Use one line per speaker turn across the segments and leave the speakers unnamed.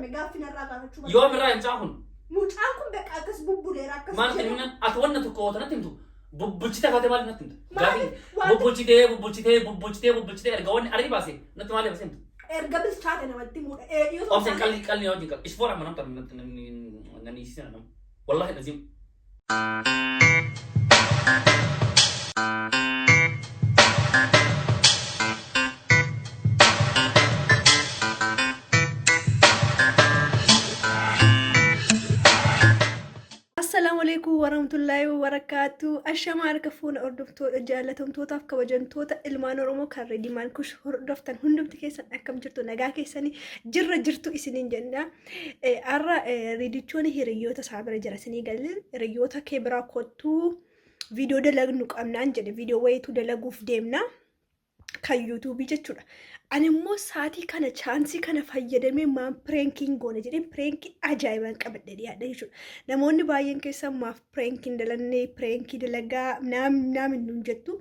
مقافنا الرابع شو
يوم الراي مشاهون
مشاهون بقى أكس بوبولي راكس
ما نتمنى أتونا تكوتنا تنتو بوبولتي فاتي مال نتنت بوبولتي أرجعون أرجع باسي نتمالي بس انتو
أرجع بس شاد أنا ودي مو
أصلا قال لي أوجيك إيش فورا ما نمتر ننيسي أنا والله لازم
السلام عليكم ورحمة الله وبركاته. الشمال كفون أردفتو جالتهم توتاف كوجن توتا إلمان رومو كاردي مان كوش هردفتن هندم تكيسن أكم جرتو نجا كيسني جرتو إسنين جنة أرى ريديتشوني هي ريوتا صعبة جرسني قلل ريوتا كبرا كوتو فيديو دلق نك أمنان جد فيديو ويتو دلقوف ديمنا kan YouTube jechuudha. Ani immoo saatii kana chaansii kana fayyadamee maan pranking goone jedhee prankii ajaa'ibaan qabadhee dhiyaadha jechuudha. Namoonni baay'een keessaa maaf pranking dalannee prankii dalagaa naam hin jettu.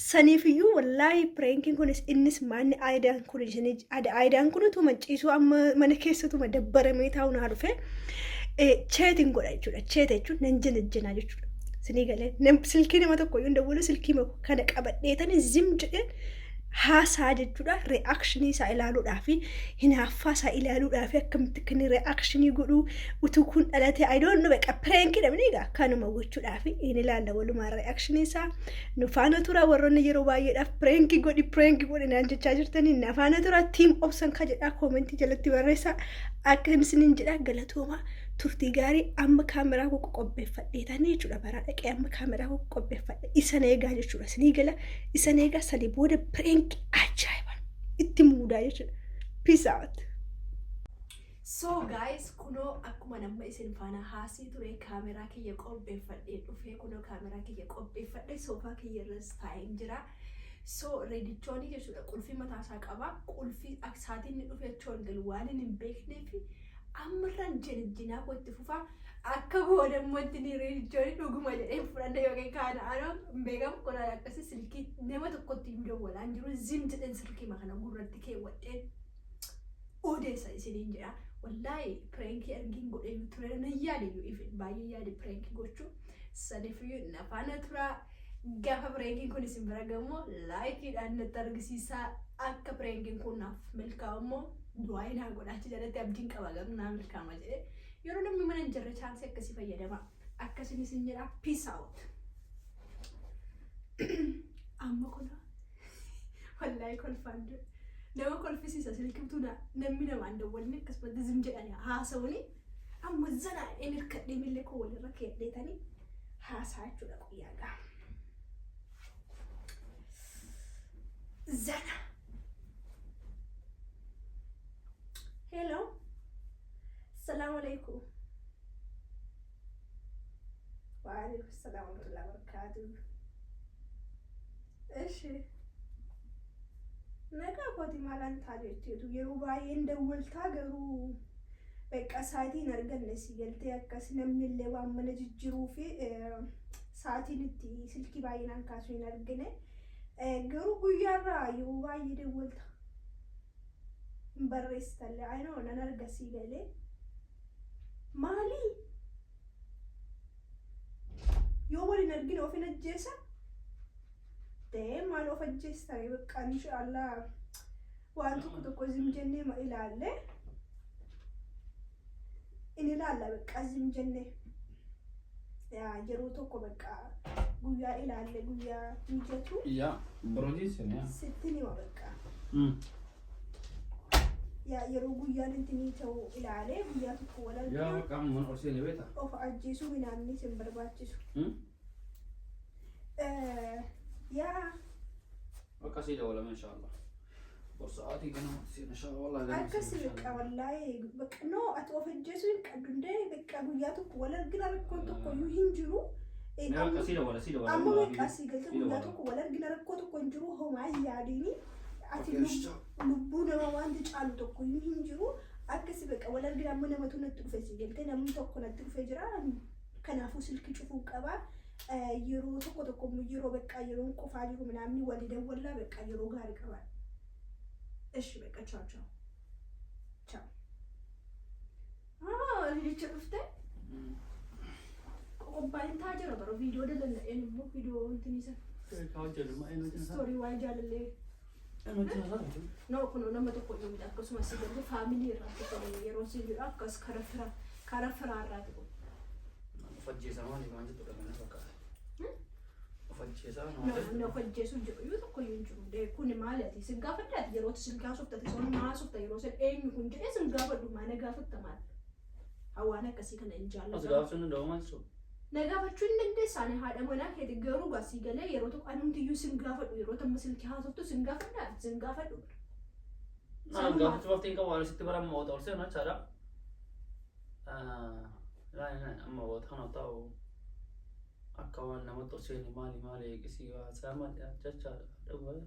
Saniifiyyuu wallaahi pranking kunis innis maanni aayidaan kun utuma ciisuu amma mana keessatuma dabbaramee taa'u naa dhufe cheetiin godha jechuudha. Cheet jechuun nan janajjanaa jechuudha. Sinii galee silkii nama tokko yoo dawwalu silkii kana qabadheetanii zim jedheen haasaa jechuudha. Reakshinii isaa ilaaluudhaaf hinaaffaa isaa ilaaluudhaaf akkamitti kan reakshinii godhu utuu kun dhalate I don't know beqa prank dhabniidha kanuma gochuudhaaf in ilaalla walumaa reakshinii isaa nu faana tura warroonni yeroo baay'eedhaaf prank godhi naan jechaa jirtanii na faana tura team option ka jedhaa koomentii jalatti barreessaa akka isiniin jedhaa galatooma turtii gaarii amma kaameraa koo qopheeffadheetanii jechuudha. Baraa dhaqee amma kaameraa koo qopheeffadhe isan eegaa jechuudha. Sinii gala isan eegaa sadii booda prank ajaa'iban itti muudaa jechuudha. Peace out. So guys kunoo akkuma nama isin faana haasii ture kaameraa kiyya qopheeffadhee dhufee kunoo kaameraa kiyya qopheeffadhee soofaa kiyya irras taa'ee jira. So reedichoonii jechuudha qulfii mataasaa qaba. Qulfii aksaatiin ni dhufe jechuun galu waan hin beekneef amran jenjinaa kotti fufa akka boodammotti ni reedichoonii dhuguma jedhee fudhanna yookiin kaana anoo beekamu kunaan akkasii silkii nama tokkotti hin dawwalaan jiru zim jedheen silkii makana gurratti keewwadheen odeessa isiniin jedha. Wallaahi pranki argiin godhee ture na yaadayyuu ifin baay'ee yaade pranki gochuu sanifiyyuu na faana tura. Gaafa prankiin kun isin bira gamoo laayikiidhaan natti argisiisaa akka prankiin kun naaf milkaa'u immoo du'aa inaa godhaachi jalatti abdiin qaba garuu naa milkaa'ama jedhee yeroo namni mana hin jirre chaansii akkasii fayyadama. Akkasiin isin jedha peace out. Amma kuna wallaahi kolfaan nama kolfisiisa silkiftuu namni namaan dawwalni akkasumatti zim jedhanii haasa'uuni amma zana inni hirkadhee millee koo walirra keedheetanii haasaa jechuudha guyyaa ga'a. Zana. Hello. Assalamu alaikum. Wa alaikum assalam wa rahmatullahi wa barakatuh. Eshi. Naga kooti maalan taajeetu yeroo baay'een dawwaltaa garuu beqa saatiin arganne si galtee akkas namni illee waan mana jijjiiruu fi saatiin itti silkii baay'inaan kaasuu hin argine. Garuu guyyaarraa yeroo baay'ee dawwalta barreessitallee ayinoo nan argasii galee maalii yoo waliin argine of hin ajjeesa ta'ee maal of ajjeestare beqa inshaallah waan tokko zim jennee ma ilaalle in ilaalla beqa zim jennee yeroo tokko beqa guyyaa ilaalle guyyaa mijatu
yaa producer yaa
sittini wa beqa yaa yeroo guyyaan intini ta'u ilaale guyyaa tokko wala
yaa qaam man orsee beeta
of ajjeesuu minaanni sin barbaachisu yaa
akkasii dawalama inshallah borsaati kana inshallah wallahi
akkasii beqa wallahi beqa no at of ajjeesuu hin qabdundee beqa guyyaa tokko wala argina rakkoon tokko yoo hin jiru amma beqa asii galte guyyaa tokko wala argina rakkoo tokko hin jiru homaa yaadini ati lubbuu nama wanti caalu tokko hin jiru akkasii beqa wala argina amma namatu natti dhufe si galte namni tokko natti dhufe jira kanaafuu silkii cufuu qaba. Yeroo tokko yeroo beqa yeroo qofaa jiru namni walii dawwallaa beqa yeroo gaarii qaba. Eshi beqa ciao ciao. Ciao. فيديو ده لا يعني مو فيديو انت نسا ستوري وايد على اللي نو كنا لما تقول يوم ده كسمة سيدنا فاميلي راتي يروسي أكس كارفرا راتي
فجي زماني ما عندي تقول أنا فكر فجي زمان
no فجي سو جو تقول يوم ده كوني مالتي سنقافة ده يروت سنقافة سبتة تسون ما سبتة يروسي أي مكون جد سنقافة دو ما نقافة تمام هو أنا كسي كان إنجاله
سنقافة شنو دوما شو
نقافة شو ندي سانه هذا منا كده جرو بس يقله يروتو أنهم تيجي سنقافة يروت مثل كها سبتة سنقافة ده سنقافة دو
نقافة شو وقتين كوالو ستة برا موت أول سنة شارع لا أما وقت خنا تاو أكوان نما توسيني مالي كسي واسامة جالس دوّا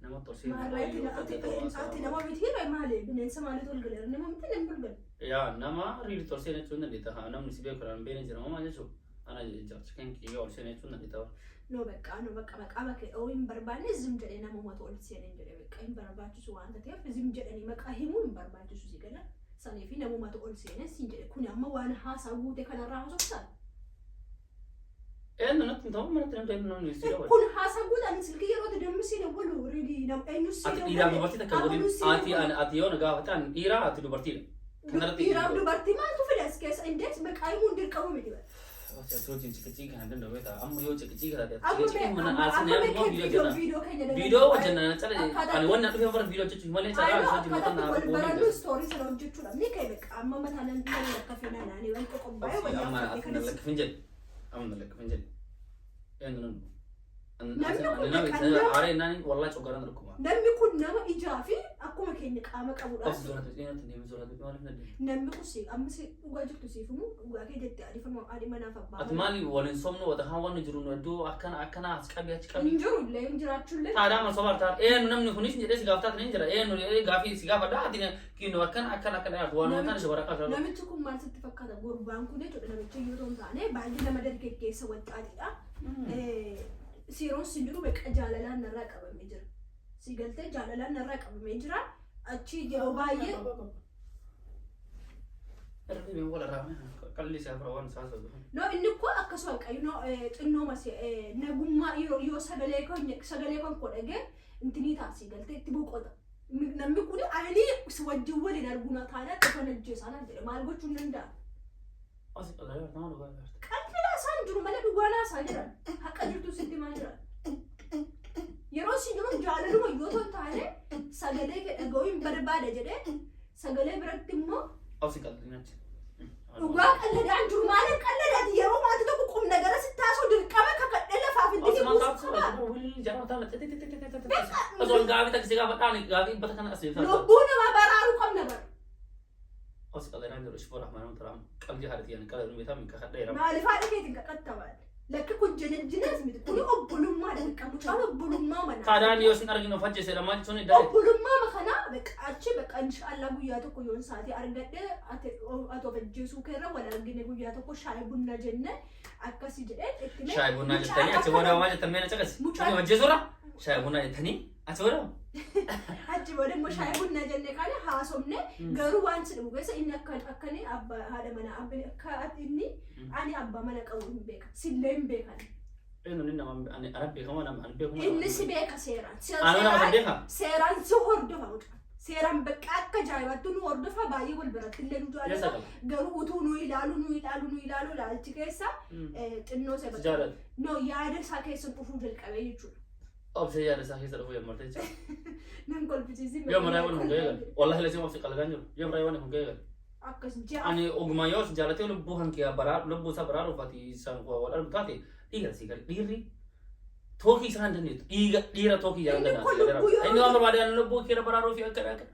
نما توسيني
ما أتي نما بيتهير مالي بننسى مالي تقول قلنا نما متى نقول
يا نما ريد توسيني شو ندي تها أنا منسيبه كلام بيني جرا ما جالسو أنا جالس كان كي أول سنة شو ندي تها
نو بك أو إن برباني زم جرينا مو ما تقول سنة جري بك إن برباتي شو أنت تعرف زم جريني مك أهيمو إن برباتي شو زي كذا سنة فينا مو ما تقول سنة سنجري كوني أما وأنا حاسة وده كان راح أصلا
إيه أنا نتنتظر ما نتنتظر إنه نسيره
كون حاسة وده أنا سلكي يروح دم مسينا ولو ريدي نم أي نسينا
إيرا دوبرتي تكلم آتي أنا قاعدة إيرا آتي دوبرتي
إيرا دوبرتي ما تفيد أسكيس إندكس بك أي مندير كم مدير
Terus cik kan ada dong kita, amu yo cik ada.
Cik
mana aslinya mau video aja na, cale. Kalau wanita tuh yang video cik cuma lihat cara saja makan apa.
Baru story selalu cuci lah. Ni kayak amma matanan dia nak kafe nana ni, orang tu kau bayar banyak.
Amma nak finjet. Yang nun. Are nani, wallah cokaran terkuma.
Namni kun nama ijafi, aku makin kama kamu dah.
Zorat itu yang tadi zorat itu mana tadi?
Namni kusi, amma si gua jatuh si fumu, gua kayak jadi ada mana apa.
Atmali walin somno, atau hawan jurun itu akan askabi.
Injur le, injurat le.
Ada masalah tar. Namni kunis jadi si gaftat nih jera. Gafi si gafat dah hatinya kino akan ya. Wana kan sebarang kan.
Namni tu kumar sertifikat ada guru bangku deh, tu namni tu yuron tane. Bagi nama dari kekes awat tadi ah. Siron sendiri mereka jalan nerak apa major. Sigalte jalan nerak apa major. Aci jawabannya.
Tapi memang wala ramai. Kali saya perawan saya tu.
No ini ko akasal kayu no no masih nagumma yo sagale kon ko dege intini ta sigalte tibu ko da. Nambi kuni ahli swajjuwa li narguna thana tafanajje sana de malgo chunanda.
Asik Allah ya tahu kan.
San juru malah dugana saja. Hak ajur tu sendiri mana? Yerosi juru jalan rumah yoton thane. Sagale ke goim berbada jadi. Sagale berarti mo.
Asik Allah ni.
Dugak Allah dan juru malah Allah dah dia rumah tu tu kum negara setasu dir kama kakak dah fafin dia
Wili jangan tahu tete. Asal gawi tak sih gawi tani gawi batakan asli.
Lobu nama bararu kam nabar.
Asik Allah ni terus forah mana teram. Kalau jahat yani kalau rumah kami kakak daerah.
Ma alifat ke tingkat katawan. Laki kun jenis mitu. Kuni obulum ma dan kamu kalau obulum ma mana.
Kadang dia usir argino fajj selama cuni dah.
Obulum ma makana bek aci bek insyaallah guya tu kuyon saati argade atau fajj sukera wala argine guya tu ko shay bunna jenne akasi jede.
Shay bunna jenne aci wala wajah tamena cakas. Ini wajah surah. Shay bunna jenne aci wala.
Aci wala mo shay bunna jenne kali hasomne garu wan sedemu guys ini akane abba hada mana abba ka ini ani abba mana kawin beka silem beka.
Ini nama ani Arab beka mana ani beka mana.
Ini si beka seran.
Anu nama beka.
Seran suhor doha. Seran beka kajai waktu nu ordo fa bayi wal berat illen tu ada. Garu utu nu ilalu la cikesa. Tinno se beka. No ya ada sakit sepupu del kabel itu.
अब से यार साही तरफ ये मरते हैं
नंगल पिचिसी
ये मरायवन होंगे والله لازم أفسق على جانب ये मरायवन होंगे
أكس جاء
أنا أقمايوس جالتي ولا بوهن كيا برار ولا بوسا برار وفاتي سان هو ولا بتاعتي إيجا سيجا ديري توكي سان دنيت إيجا توكي جان دنا إني أمر بعد أنا لبو كيا برار وفي أكره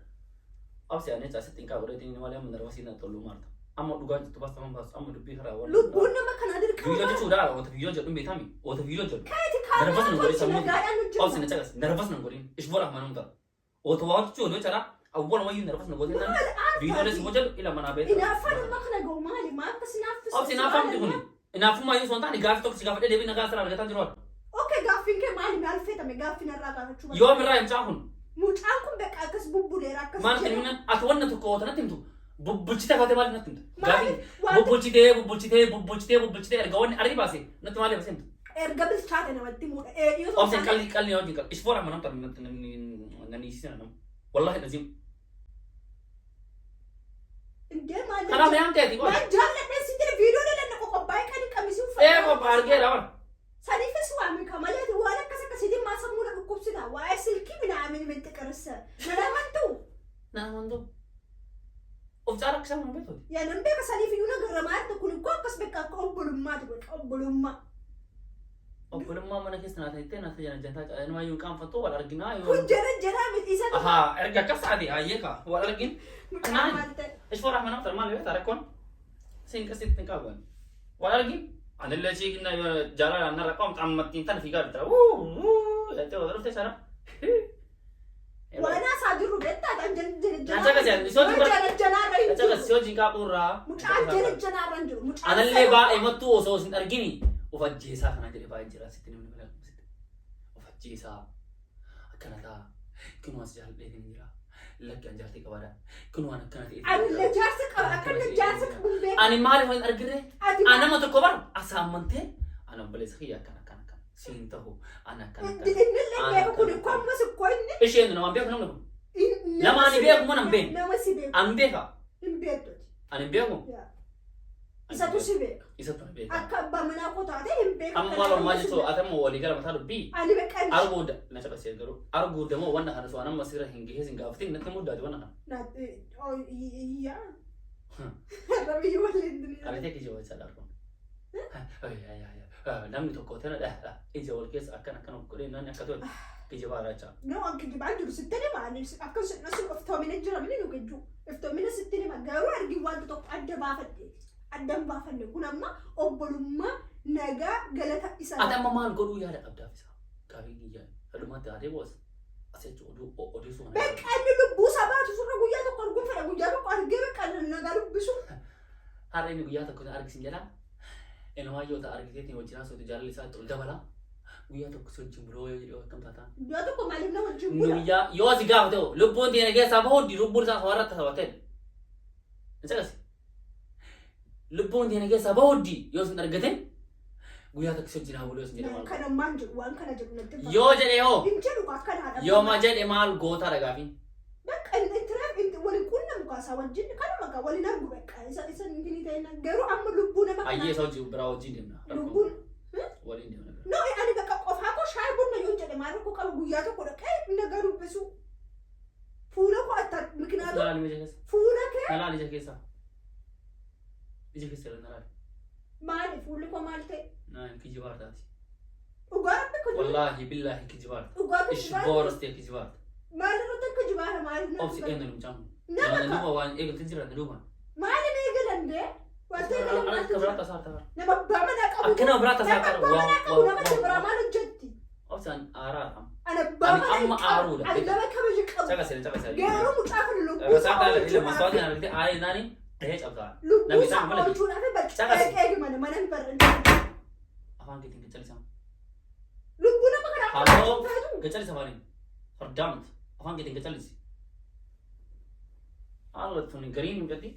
अब से आने चाहे तीन का बड़े तीन वाले हम नरवसी ना तो लू मारता अम्म दुकान तो बस हम बस अम्म डुबी खरा वाला
लुबुन ना मैं खाना दिल
वीडियो जो चुरा वो तो वीडियो जो तुम बेथा मी वो तो वीडियो जो नर्वस नंगोरी समझ अब से नचा नर्वस नंगोरी इस बोला हम नंगा वो तो वाच चुलो चला अव्वल ما ينرفس نقول لنا فيديو لسه وجل إلى منابع
إذا فهم ما خنا قومالي ما بس نافس
أو سنافهم تقولي نافهم ما يسون تاني قاف توك سقاف ده بينا قاف ترى لقيت جرود
أوكي قافين كمالي ما ألفت أمي قافين الرقم شو
يوم الرأي مشاهون
مش أكون بك أكس بوبولي ركس
ما نتمنى أتونا تكوتنا تمتو Bubbuchitee kaatee maaliif natti himta? Gaafii bubbuchitee erga wanni arii baase natti maaliif as himta?
Erga bilchaate namatti muudha.
Obseen qalli wajjin qal. Ishfoor amma namta nan isiisina nama. Wallahi nazim.
Indee maal?
Kanaaf yaam ta'eeti qola.
Maal jaalladhee si jira viidiyoo dhalanna qophaa'ee kan qamisuu uffata.
Qophaa argeera bara.
Saniifis waame kamalee waan akkas akkasiitiin maa sammuudha dhukkubsita. Waa'ee silkii minaamin minti qarissa. Nanamantu.
Nanamantu. Of caala akka isaan beektooti.
Yaa nan beeka saniif iyyuu nagarramaatti kun koo akkas beeka akka obbolummaati beeka obbolummaa.
Obbolummaa mana keessa naata jantaa nama yoo qaanfattu wal arginaa yoo.
Kun jara miti isa.
Ahaa erga akkas taate ayyeeka wal argin. Ishfoor amma namta maal beektaa rakkoon siin qasitti qaban. Wal argin anillee chiikina jaalala narra qaamta ammattiin tan fiigaa bita. Yaatee wal dhufte sana.
Wana sajiru betta dan
Nacha kasi isooji qaburraa.
Mucaan jana ranjiru.
Anallee baay'ee mattuu osoo isin argini of ajjeesaa kana jedhee baay'ee jira sitti namni bala sitti. Of ajjeesaa akkana ta'a. Kunoo as jaalladhee ni jira. Lakki an jaartii qabaadha. Kunoo an akkana ta'e.
Ani jaarsa qaba akkana jaarsa qabuun
Ani maaliif hin argire? Ani nama tokko bara asaamantee ana baleessa kiyya akkana. Siin tahu anak anak.
Ini lagi aku ni kau masuk kau ini.
Ishen nama ambil nama. Nama ani biar mana ambil?
Nama si biar.
Ambil kah?
Ambil tu.
Ani biar mu?
Ya. Isa tu si biar.
Isa tu biar.
Akak bamana aku tahu ada ambil.
Kamu kalau maju tu, ada mau wali kalau masa lebih.
Ani bekan.
Argo dah, nak cakap sih garu. Argo dah mau warna harus warna masih hingga hingga afting nanti muda tu warna.
Nanti, oh iya. Tapi jualin tu ni.
Kalau dia kejual sadar pun. Oh ya. Namni tokko tana ija wal keessa akkana godhee nani akka tole kijibaa racha.
No anke kijibaa jiru sittani maani akka nasu iftoomina jira mini nu geju. Iftoomina sittani ma garuu argi wanta tokko addan baafanne kun amma obbolummaa nagaa galata isa.
Ati amma maal godhuu yaada qabdaaf isa? Gaabii guyyaa halumaatti aadee boos asitti odeessuu kana.
Beekaa inni lubbuu sabaatu surra guyyaa tokko arguun fedha guyyaa tokko argee beekaa nagaa lubbisu.
Har'a inni guyyaa tokko argisiin jedhaa. Enwaayyoo ta'a argiteetiin wajjin haasawatu jaalalli isaa ol dabala. Guyyaa tokko si wajjin buloo yoo jedhu akkam taataa.
Guyyaa tokko maaliif nama wajjin bula?
Guyyaa yoo si gaafa ta'u lubbuun deena keessaa bahuuddi lubbuun isaa warratti taphateen. Isa kasi. Lubbuun deena keessaa bahuuddi yoo sin argateen guyyaa tokko si wajjin haa buloo sin jedhama.
Kana maan jedhu waan kana jedhu natti.
Yoo jedhe hoo.
Hin jedhu akkanaadha.
Yoo ma jedhe maal gootaa dhagaafi.
Bakka inni waliin quunnamu kaasaa wajjin kanuma kaa waliin argu bakka isa inni ta'e garuu amma lubbuu nama.
Ayyee isa wajjin biraa wajjin deemna.
Lubbuun.
Waliin deemna.
No ani bakka qofaa koo shaayii bunna yoo jedhe maal koo qabu guyyaa tokko dhaqee nagaa dubbisu. Fuula koo atta mikinaatu.
Nalaali ija keessa.
Fuula kee.
Nalaali ija keessa. Ija keessa nalaali.
Maali fuulli koo maal ta'e?
Naan kijibaar taati.
Dhugaa rabbi kun.
Wallaahi billaahi kijibaar.
Dhugaa kijibaar.
Ishbooras ta'e kijibaar.
Maal irratti akka kijibaara maal irratti?
Obsi eenyu numcaamu.
Nama
Nama waan eegaltiin jira na duuba.
maal inni eegalande? Wanta eegalan
Akka biraa tasaa ta'a.
nama baamana qabu.
Akka nama biraa tasaa ta'a.
Nama baamana qabu nama kijibaara maal hojjetti?
Obsaan aaraa qaba.
Ana baamana
amma aaruudha.
Ani nama kabaja qabu.
Cakasee.
Garuu mucaa kan lubbuu
Rasaa ta'a illee maswaati na argite aarii naani dhahee cabsaa.
lubbuu isaa oolchuudhaaf bakka eegi mana hin barre.
Afaan keetiin gacalisaa.
Lubbuu nama kana
Halloo gacalisa faaniin. Fardaamt afaan keetiin gacalisi. Haala tuni gariin gadi.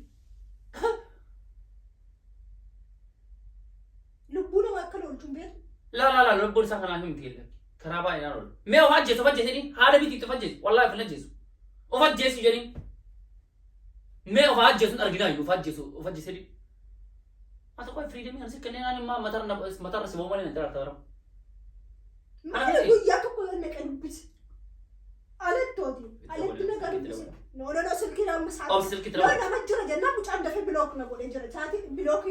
lubbuu nama akka oolchuun beeku.
La lubbuun isaa kanaa himti illee. Karaa baay'ee naan oolu. Mee of ajjeesu jedhanii haala bitiitti of ajjeesu. Wallaahi of ajjeesu. Of ajjeesu jedhanii. Mee of ajjeesuun arginaa iyyuu of ajjeesanii. Ati qoy firiidamii kan si kenneen ani matarra si boomalee na jiraata bara.
Maali guyyaa tokko yoo naqe dubbisi. Alettooti. Aletti nagaa dubbisi. No silkii nama saati.
Obsi silkii tirama.
Yoo nama jira jennaan mucaan dafee bilook na godhee jira. Saati bilook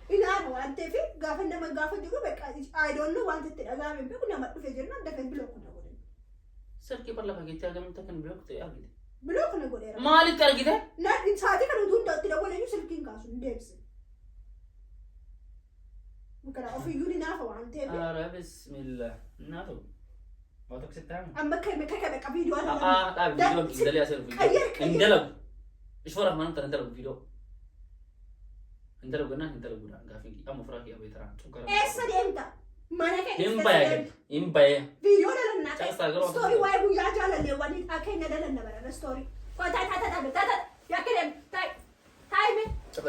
inaana waan ta'eef gaafa nama gaafa jiru beekaa I don't know waan itti dhagaame beeku nama dhufee jennaan dafee bilook na godhee.
Silkii bara lafa keetti argamta kan bilook ta'e argite.
Bilook na godheera.
Maalitti argite?
Saati kana utuu itti dabalee silkiin kaasu hin deebisne. Mukana ofiyyuu ni naafa waan ta'eef.
Ara bismillah. Naafu. Waa tokko sitti hamu.
Amma kan dhaqa viidiyoo ala.
Dhaabi viidiyoon indalee asirra viidiyoo. Indalagu. Ishfoora mana tan indalagu viidiyoo. Indalagu gannaan indalaguudha gaafii amma furaa kee abeetaraan.
Eessa deemta? Mana kee
Hin bayee.
Viidiyoo dalannaa
Caasaa garuu.
Story waa'ee guyyaa jaalallee waliin akeenya dalanna barana story. Koo taa yaa kee taa'e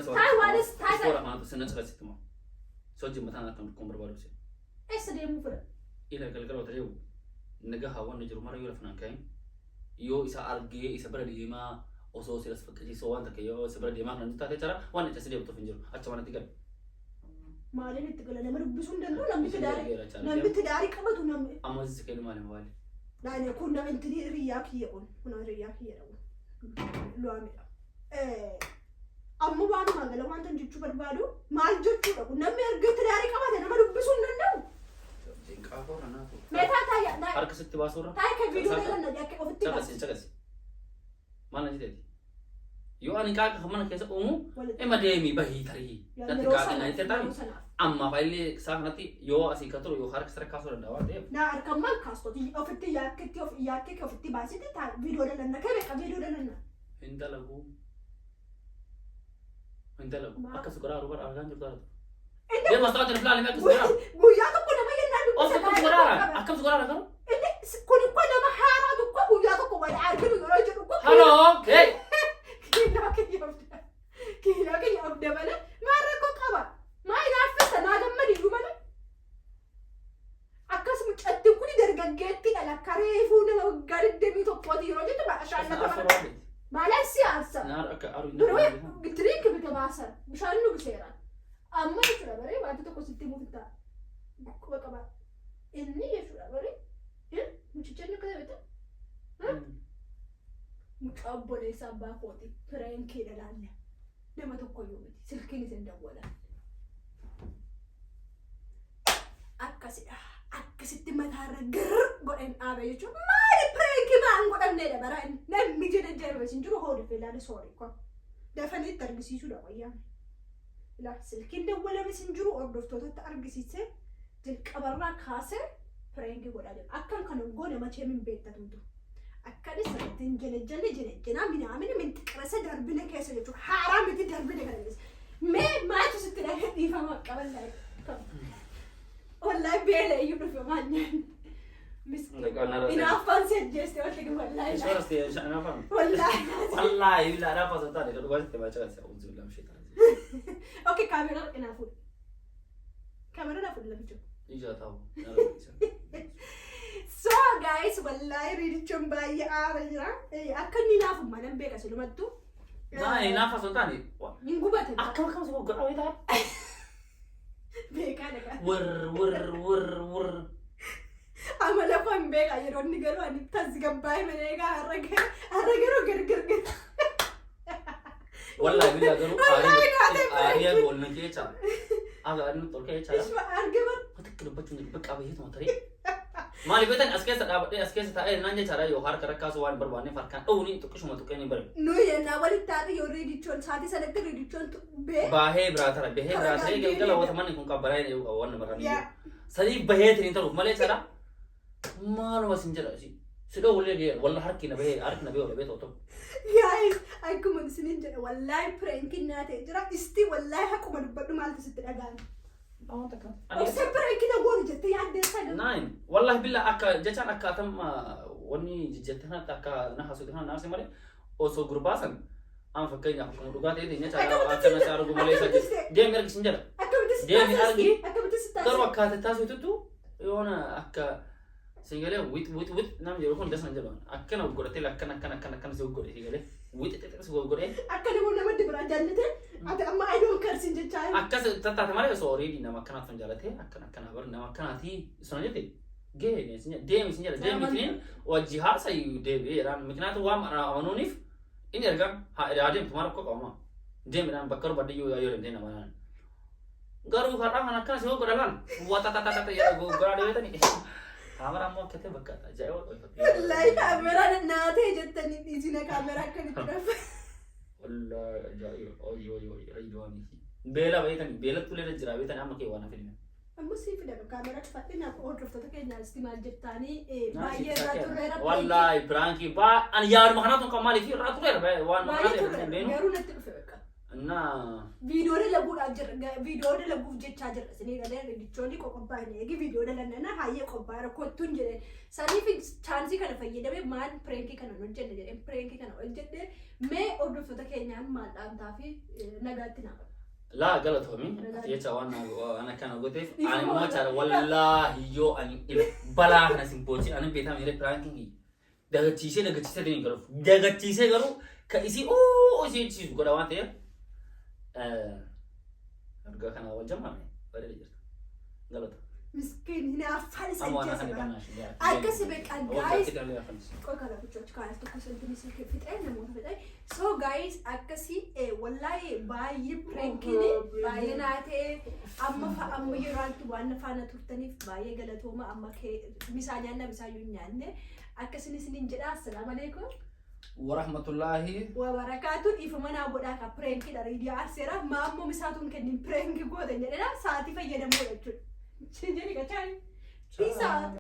Taa'e waanis taa'e.
Ispora kanatu sinna cakasitti moo. Sochi mataan akkam kun barbaadu si.
Eessa deemuu fira?
Ila galgala wata jiru. Naga hawan jiru mara yoo lafnaan kaa'in. Yoo isa argee isa bira deemaa osoo silas fakkisiisoo waan takka yoo isa bira deemaa kan taate jara waan itti deemtuuf hin jiru. Acha waan itti galu.
Maaliin itti gala nama dubbisuu hin danda'u namni tidaarii qabatu namni.
Amma si kennu maali maali?
Naani kun nama inti riyaa kiyya kun riyaa kiyya dhabu. Lu'aamidha. Amma waanuma gala wanta jechuu barbaadu maal jechuudha kun namni argee tidaarii qabate nama dubbisuu hin danda'u.
Qaafoo ranaatu.
Meetaa taa'e.
Harka sitti baasurra.
Taa'e kan viidiyoo dheeranna jaakee ofitti
baasi. Cakasi. Maal na jiteeti? Yoo ani qaaqa mana keessa uumu ema deemii bahii tarii. Natti qaaqa na itti taa'e. Amma faayillee isaa kanatti yoo asii kan turu yoo harka sirra kaasuu danda'a waan ta'eef.
Naa harkammaan kaastoti ofitti yaakkee ofitti baasite taa'e viidiyoo dheeranna kee beekaa viidiyoo dheeranna.
Hin dalagu. Hin dalagu. Akka sukaraa rubara argaan jirtu argatu. Dia masalah jadi pelan ini aku
Guyyaa tokko nama yennaa dubbisa.
Oh, akkam sukaraa karu?
Kun immoo nama haaraa tokko guyyaa tokko wal arginu yeroo jedhu kun.
Halo, hey.
Kiilaa keenya of dabale maal rakkoo qaba? Maa inaaffisa naa gammadiiru malee. Akkasuma cattiin kun dargaggeettiidha lakka reefuu nama waggaa 21 yeroo jettu shaallata maalaan siyaasa. Biroo tiriinki bita baasan bishaan nugiseeraan. Amma jechuudha baree wanti tokko sitti muftaa quba qaba inni jechuudha baree mucicha inni akka taphata mucaa obboleessa abbaa kooti fireenkiidha laalla nama tokko yoo miti silkiin isin dawwalan akkasitti mataarra girr godhan dhaabe jechuudha maali fireenkii maan godhamneedha bara namni jedhan jedhame sin jiru hoodhi feelaani soorii kun dafaniitti argisiisuudha wayyaa. La silkiin dawwalame sin jiru hordoftootatti argisiisee jalqabarraa kaasee fireenkii godhaa deema. Akkam kana goone machee min beektatumtu. Akkani sanattiin jala minaamini minti qarasa darbine keessa jechuudha. Haaraa miti darbine kana keessa. Mee maatu sitti dhagee dhiifama qaban laayee. Wallahi beela iyyuu dhufe maanyaan. Inaaffaan sejjeeste waliin wallahi.
Ishooras inaaffaan.
Wallahi.
Wallahi bila inaaffaan sotaa dha dhugaa sitti baachaa kasi uzu lamshita.
Okay, kamera inaafudha. Kamera inaafudha lamicho.
Ija ta'u.
So guys, wallahi ridichon baay'ee aara jira. Akka inni inaafu malan beeka silumattu.
Naa inaafa sotaani.
Hin gubate.
Akkam soo godhaa wayita.
Beeka daga.
Wur.
Amala fan beeka yeroo inni garuu ani tasgabbaa'ee maneegaa har'a garuu gargar.
Wallahi bila garu Arya golna kecha aga anu tol kecha
isma argama
patik lebat cuma bek apa itu materi mali betan askesa ta nanya cara yo har karakka so wan barwane farkan oh ni to kusuma to kani bar
no ya na wali tari yo redichon saati sanakta redichon be
bahe brother gala wata man kun ka barai ne wannan marani sari bahe tin to male cara malu wasin jara si sudah boleh dia wallah harki na be wala be to
guys akkuma isinin jedha wallahi prankin naate jira isti wallahi hakuma dubbadhu maaltu sitti dhagaan Ose prankin goonu jette yaaddeessa
nine wallahi billah akka jechaan akka atam wanni jijjettana akka na hasudana na se male oso gurbasan am fakkeenya akkuma dhugaatee dinya cara akkana cara gumale isa deem ergi sinjara deem ergi garuu akka taasisu tuttu yoona akka Singale wit nam jero kon dasan jero akkana godate akkana so godate singale wit so godate
akkana mo namatti bira jallate ati amma I don't care sin jecha
akkas tata male so already nama akkana ton jalate akkana bar nama akkanati so jete ge ne sinya dem mitinin wajha say debe ran miknatu wa amanunif in ergam ha radem tumar ko qoma dem ran bakkar badiyo ayo rende nama garu harang akkana so godalan wata tata ya go gorade wetani Kamera mau kita berkata jauh.
Wallahi kamera naate jettani isina kamera akkanitti dhafa.
Wallahi yo aydoani. Bela baytani bela tulele jira baytani amma ke wana filme.
Amma si fida kamera fadina ko hordoftoota keenya istimaal jettani baay'ee irraa turreera.
Wallahi pranki ba an yaar makana ton kamali fi irraa turreera wan makana benu.
Garuu natti dhufe bakka. Video laguudhaaf jirra. Video laguuf jechaa jirra. Isinii galee ridichoonni qoqqobbaa'anii eegi video lannana hayyee qophaa'e kottuun jedheen. Saniif chaansii kana fayyadamee maal pireekii kana hojjenne jedheen pireekii kana hojjenne mee hordoftoota keenyaan maal dhaamtaa fi nagaatti nama.
Laa galatoomii jecha waan ana kana gooteef ani moochaadha wallaahi yoo ani balaa kana simboochin ani beekama jedhee piraankiin dagachiisee deemee galuuf dagachiisee garuu ka isii isiin godha waan ta'eef erga kana wal jammaame bareeda jirta galata.
Miskin hinaafaan isa jechuudha. Akkasi beekan guys. Qoy kana bichooti kana tokko sentini silke fixee namoota fixee. So guys akkasi wallahi baay'ee prankini baay'ee naatee amma yeroo altu waan faana turtaniif baay'ee galatooma amma misaa nyaanna misaa yoo nyaanne akkasinis nin jedha assalamu alaykum.
Warahmatullahi
wabarakatuh. Ifumana boda ka pranki dari dia asera mammo misatun kenin pranki goda jedhedha saati fayyadamoo jechuudha. Jadi kacaan. Peace out.